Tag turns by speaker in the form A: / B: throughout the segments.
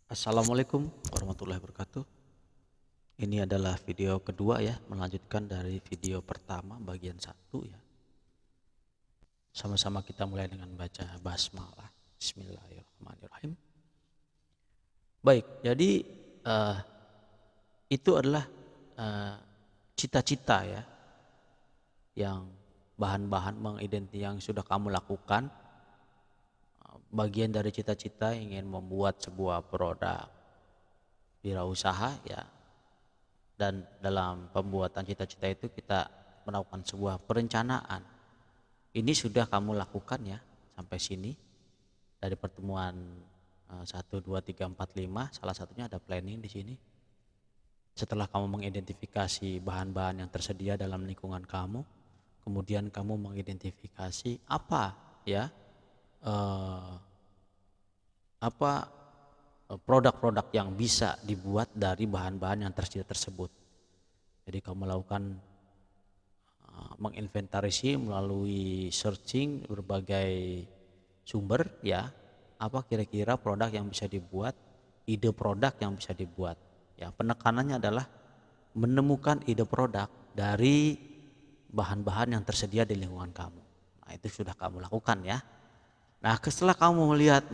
A: Assalamualaikum warahmatullahi wabarakatuh. Ini adalah video kedua ya, melanjutkan dari video pertama bagian 1 ya. Sama-sama kita mulai dengan baca basmalah. Bismillahirrahmanirrahim. Baik, jadi itu adalah cita-cita ya, yang bahan-bahan yang sudah kamu lakukan. Bagian dari cita-cita ingin membuat sebuah produk wirausaha ya, dan dalam pembuatan cita-cita itu kita melakukan sebuah perencanaan. Ini sudah kamu lakukan ya sampai sini dari pertemuan 1, 2, 3, 4, 5. Salah satunya ada planning di sini. Setelah kamu mengidentifikasi bahan-bahan yang tersedia dalam lingkungan kamu, kemudian kamu mengidentifikasi apa ya produk-produk yang bisa dibuat dari bahan-bahan yang tersedia tersebut. Jadi kamu melakukan menginventarisasi melalui searching berbagai sumber ya, apa kira-kira produk yang bisa dibuat, ide produk yang bisa dibuat. Ya, penekanannya adalah menemukan ide produk dari bahan-bahan yang tersedia di lingkungan kamu. Nah, itu sudah kamu lakukan ya. Nah, setelah kamu melihat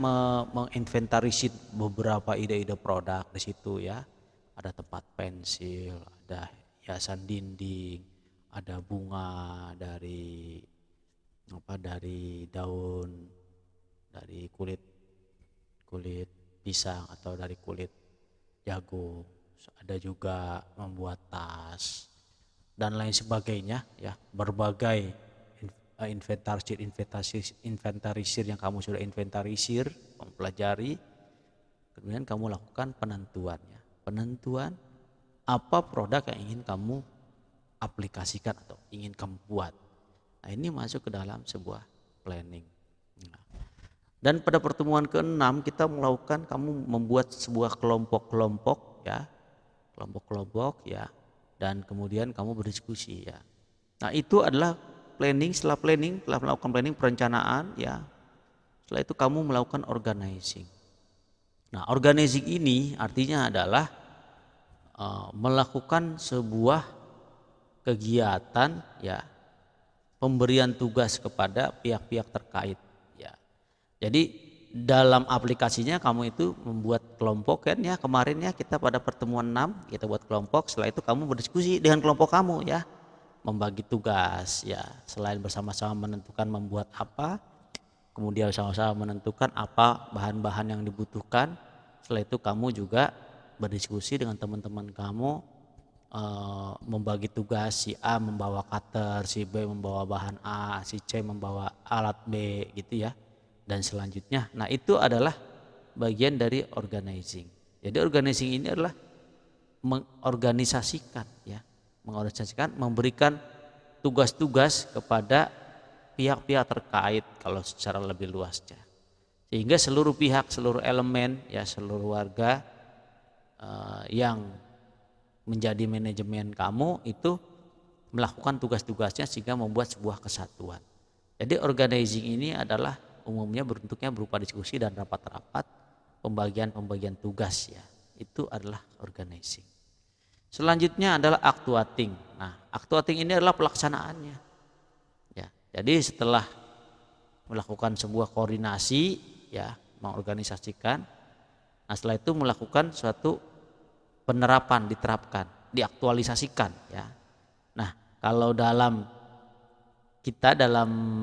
A: menginventarisir beberapa ide-ide produk di situ ya, ada tempat pensil, ada hiasan dinding, ada bunga dari daun, dari kulit pisang atau dari kulit jagung. Ada juga membuat tas dan lain sebagainya ya, berbagai inventarisir yang kamu sudah inventarisir, mempelajari, kemudian kamu lakukan penentuan apa produk yang ingin kamu aplikasikan atau ingin kamu buat. Nah, ini masuk ke dalam sebuah planning. Dan pada pertemuan ke-6 kita melakukan, kamu membuat sebuah kelompok-kelompok ya, dan kemudian kamu berdiskusi ya. Nah, itu adalah planning. Setelah melakukan planning, perencanaan ya, setelah itu kamu melakukan organizing. Nah, organizing ini artinya adalah melakukan sebuah kegiatan ya, pemberian tugas kepada pihak-pihak terkait ya. Jadi dalam aplikasinya kamu itu membuat kelompok kan ya, kemarin ya kita pada pertemuan 6 kita buat kelompok. Setelah itu kamu berdiskusi dengan kelompok kamu ya, membagi tugas ya, selain bersama-sama menentukan membuat apa, kemudian sama-sama menentukan apa bahan-bahan yang dibutuhkan. Setelah itu kamu juga berdiskusi dengan teman-teman kamu, membagi tugas, si A membawa cutter, si B membawa bahan A, si C membawa alat B gitu ya, dan selanjutnya. Nah, itu adalah bagian dari organizing. Jadi organizing ini adalah mengorganisasikan ya, memberikan tugas-tugas kepada pihak-pihak terkait kalau secara lebih luasnya, sehingga seluruh pihak, seluruh elemen ya, seluruh warga yang menjadi manajemen kamu itu melakukan tugas-tugasnya sehingga membuat sebuah kesatuan. Jadi organizing ini adalah umumnya bentuknya berupa diskusi dan rapat-rapat, pembagian tugas ya, itu adalah organizing. Selanjutnya adalah actuating. Nah, actuating ini adalah pelaksanaannya. Ya, jadi setelah melakukan sebuah koordinasi, ya, mengorganisasikan, nah setelah itu melakukan suatu penerapan, diterapkan, diaktualisasikan. Ya. Nah, kalau dalam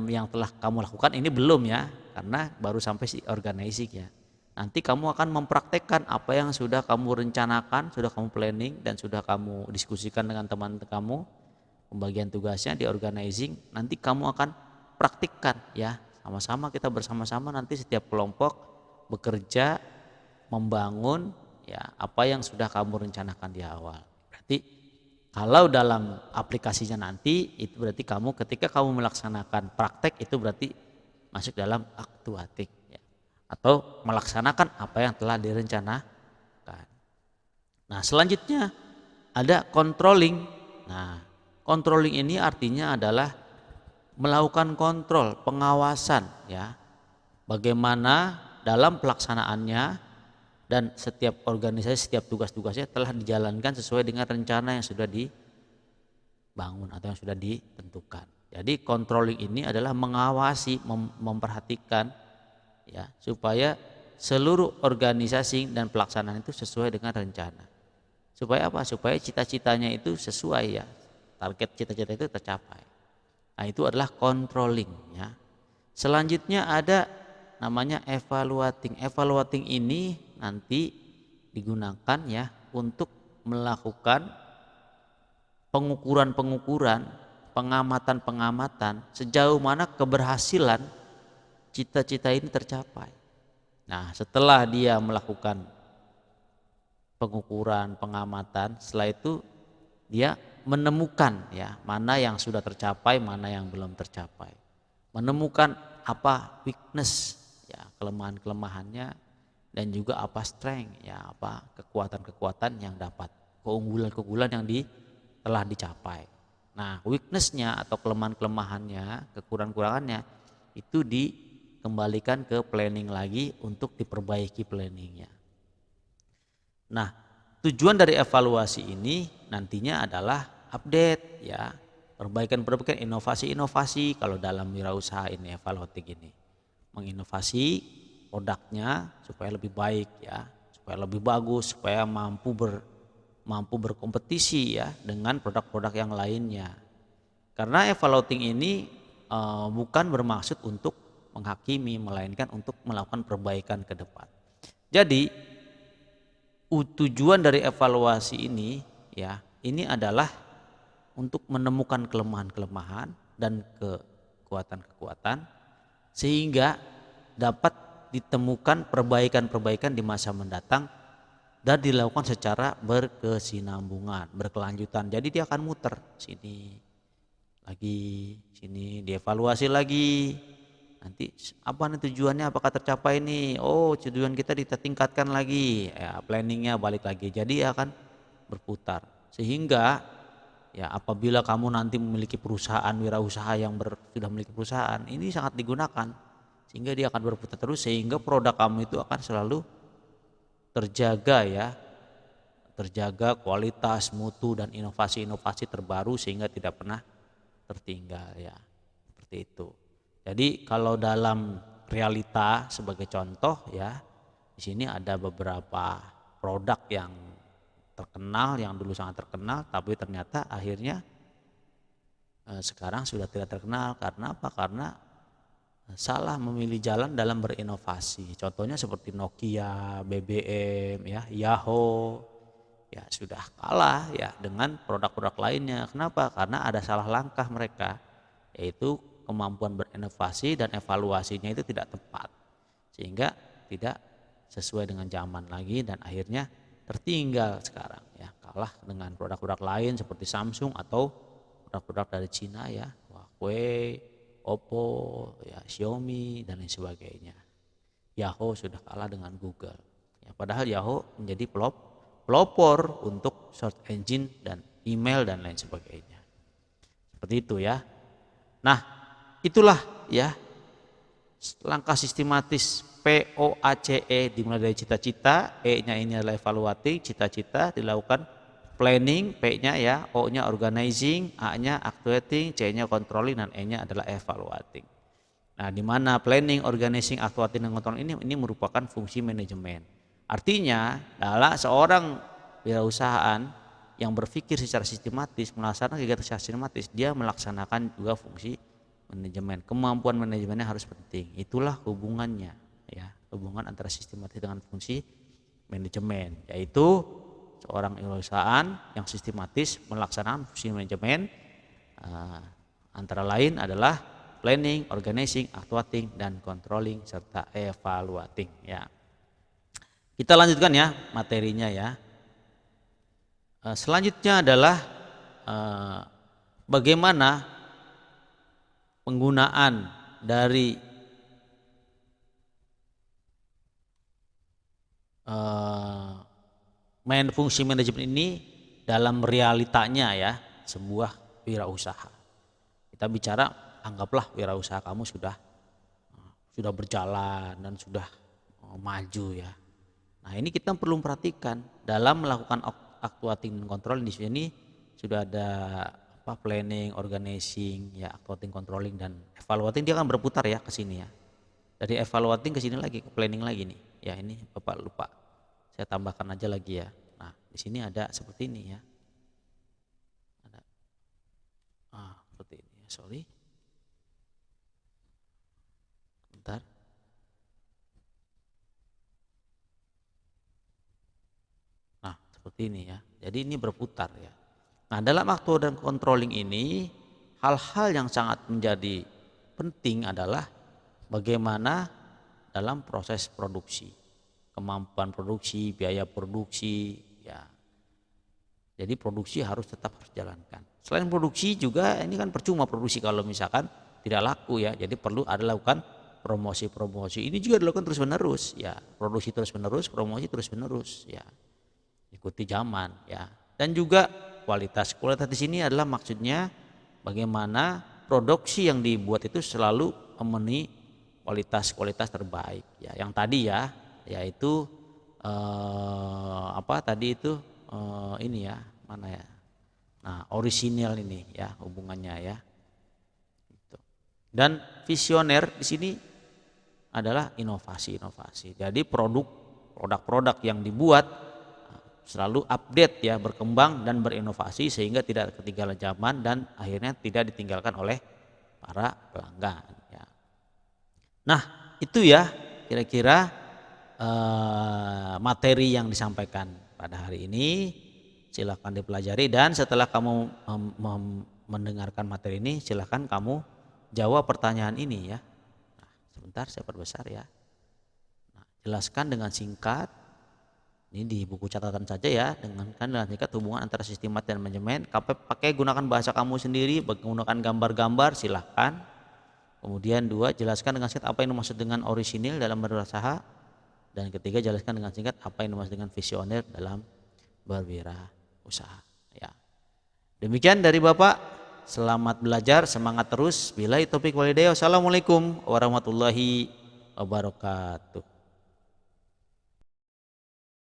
A: yang telah kamu lakukan ini belum ya, karena baru sampai si organizing ya. Nanti kamu akan mempraktekkan apa yang sudah kamu rencanakan, sudah kamu planning, dan sudah kamu diskusikan dengan teman kamu, pembagian tugasnya di organizing. Nanti kamu akan praktikkan ya, sama-sama, kita bersama-sama nanti setiap kelompok bekerja membangun ya apa yang sudah kamu rencanakan di awal. Berarti kalau dalam aplikasinya nanti itu berarti kamu ketika kamu melaksanakan praktek itu berarti masuk dalam actuating ya, atau melaksanakan apa yang telah direncanakan. Nah, selanjutnya ada controlling. Nah, controlling ini artinya adalah melakukan kontrol, pengawasan ya. Bagaimana dalam pelaksanaannya dan setiap organisasi, setiap tugas-tugasnya telah dijalankan sesuai dengan rencana yang sudah dibangun atau yang sudah ditentukan. Jadi controlling ini adalah mengawasi, memperhatikan ya supaya seluruh organisasi dan pelaksanaan itu sesuai dengan rencana. Supaya apa? Supaya cita-citanya itu sesuai ya. Target cita-cita itu tercapai. Nah, itu adalah controlling ya. Selanjutnya ada namanya evaluating. Evaluating ini nanti digunakan ya untuk melakukan pengukuran-pengukuran, pengamatan-pengamatan sejauh mana keberhasilan cita-cita ini tercapai. Nah, setelah dia melakukan pengukuran, pengamatan, setelah itu dia menemukan ya mana yang sudah tercapai, mana yang belum tercapai. Menemukan apa weakness ya, kelemahan-kelemahannya, dan juga apa strength ya, apa kekuatan-kekuatan yang dapat, keunggulan-keunggulan yang telah dicapai. Nah, weaknessnya atau kelemahan-kelemahannya, kekurangan-kurangannya itu dikembalikan ke planning lagi untuk diperbaiki planningnya. Nah, tujuan dari evaluasi ini nantinya adalah update ya, perbaikan-perbaikan, inovasi-inovasi kalau dalam wirausaha ini, evaluating ini. Menginovasi produknya supaya lebih baik ya, supaya lebih bagus, supaya mampu berkompetisi ya dengan produk-produk yang lainnya. Karena evaluating ini bukan bermaksud untuk menghakimi, melainkan untuk melakukan perbaikan ke depan. Jadi tujuan dari evaluasi ini ya, ini adalah untuk menemukan kelemahan-kelemahan dan kekuatan-kekuatan sehingga dapat ditemukan perbaikan-perbaikan di masa mendatang dan dilakukan secara berkesinambungan, berkelanjutan. Jadi dia akan muter sini lagi, sini dievaluasi lagi. Nanti apa nih tujuannya, apakah tercapai nih? Oh, tujuan kita tingkatkan lagi, ya planningnya balik lagi. Jadi akan berputar sehingga ya apabila kamu nanti memiliki perusahaan wirausaha yang sudah memiliki perusahaan, ini sangat digunakan sehingga dia akan berputar terus sehingga produk kamu itu akan selalu terjaga ya, terjaga kualitas, mutu dan inovasi-inovasi terbaru sehingga tidak pernah tertinggal ya, seperti itu. Jadi kalau dalam realita sebagai contoh ya, di sini ada beberapa produk yang terkenal, yang dulu sangat terkenal, tapi ternyata akhirnya sekarang sudah tidak terkenal. Karena apa? Karena salah memilih jalan dalam berinovasi. Contohnya seperti Nokia, BBM, ya, Yahoo, ya sudah kalah ya dengan produk-produk lainnya. Kenapa? Karena ada salah langkah mereka, yaitu kemampuan berinovasi dan evaluasinya itu tidak tepat sehingga tidak sesuai dengan zaman lagi dan akhirnya tertinggal sekarang ya, kalah dengan produk-produk lain seperti Samsung atau produk-produk dari Cina ya, Huawei, Oppo, ya Xiaomi dan lain sebagainya. Yahoo sudah kalah dengan Google ya, padahal Yahoo menjadi pelopor untuk search engine dan email dan lain sebagainya. Seperti itu ya. Nah, itulah ya langkah sistematis POACE, dimulai dari cita-cita, E-nya ini adalah evaluating, cita-cita dilakukan planning, P-nya ya, O-nya organizing, A-nya actuating, C-nya controlling dan E-nya adalah evaluating. Nah, di mana planning, organizing, actuating dan controlling ini merupakan fungsi manajemen. Artinya adalah seorang wirausahaan yang berpikir secara sistematis, melaksanakan kegiatan secara sistematis, dia melaksanakan juga fungsi manajemen. Kemampuan manajemennya harus penting. Itulah hubungannya ya, hubungan antara sistematis dengan fungsi manajemen, yaitu seorang wirausahaan yang sistematis melaksanakan fungsi manajemen antara lain adalah planning, organizing, actuating dan controlling serta evaluating ya. Kita lanjutkan ya materinya ya. Selanjutnya adalah bagaimana penggunaan dari fungsi manajemen ini dalam realitanya ya, sebuah wirausaha. Kita bicara, anggaplah wirausaha kamu sudah berjalan dan sudah maju ya. Nah ini kita perlu perhatikan dalam melakukan actuating control. Di sini sudah ada planning, organizing, ya actuating, controlling, dan evaluating. Dia akan berputar ya ke sini ya. Dari evaluating ke sini lagi, ke planning lagi nih. Ya ini Bapak lupa. Saya tambahkan aja lagi ya. Nah, di sini ada seperti ini ya. Ada. Seperti ini ya, sorry. Bentar. Nah, seperti ini ya. Jadi ini berputar ya. Nah, dalam actuating dan controlling ini hal-hal yang sangat menjadi penting adalah bagaimana dalam proses produksi, kemampuan produksi, biaya produksi, ya. Jadi produksi harus tetap harus jalankan. Selain produksi juga ini kan percuma produksi kalau misalkan tidak laku ya. Jadi perlu ada lakukan promosi. Ini juga dilakukan terus menerus ya. Produksi terus menerus, promosi terus menerus ya. Ikuti zaman ya. Dan juga kualitas. Kualitas di sini adalah maksudnya bagaimana produksi yang dibuat itu selalu memenuhi kualitas terbaik ya, yang tadi ya, yaitu ini ya, mana ya, nah orisinil ini ya hubungannya ya gitu. Dan visioner di sini adalah inovasi. Jadi produk yang dibuat selalu update ya, berkembang dan berinovasi sehingga tidak ketinggalan zaman dan akhirnya tidak ditinggalkan oleh para pelanggan ya. Nah itu ya kira-kira materi yang disampaikan pada hari ini. Silakan dipelajari dan setelah kamu mendengarkan materi ini silakan kamu jawab pertanyaan ini ya. Nah, sebentar saya perbesar ya. Nah, jelaskan dengan singkat. Ini di buku catatan saja ya, dengan singkat hubungan antara sistemat dan manajemen. Pakai gunakan bahasa kamu sendiri, menggunakan gambar-gambar silahkan. Kemudian 2, jelaskan dengan singkat apa yang dimaksud dengan orisinil dalam berwirausaha. Dan ketiga, jelaskan dengan singkat apa yang dimaksud dengan visioner dalam berwirausaha. Ya. Demikian dari Bapak. Selamat belajar, semangat terus. Billahi taufik wal hidayah. Wassalamualaikum warahmatullahi wabarakatuh.